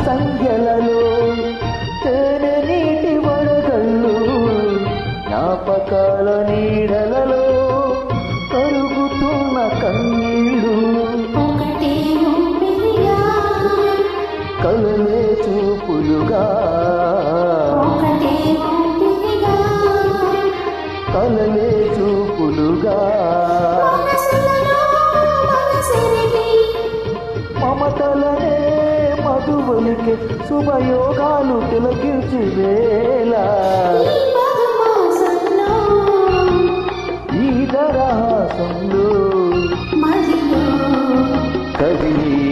సంఖ్యలలో తేనె నీటి వడగళ్ళు జ్ఞాపకాల నీడలలో కరుగుతున్న కన్నీళ్ళు కలలే చూపులుగా కలలే చూపులుగా మమతలనే మధువులకి శుభయోగాలు తిలకించి వేళ ఈ దరహాసంలో కదిలి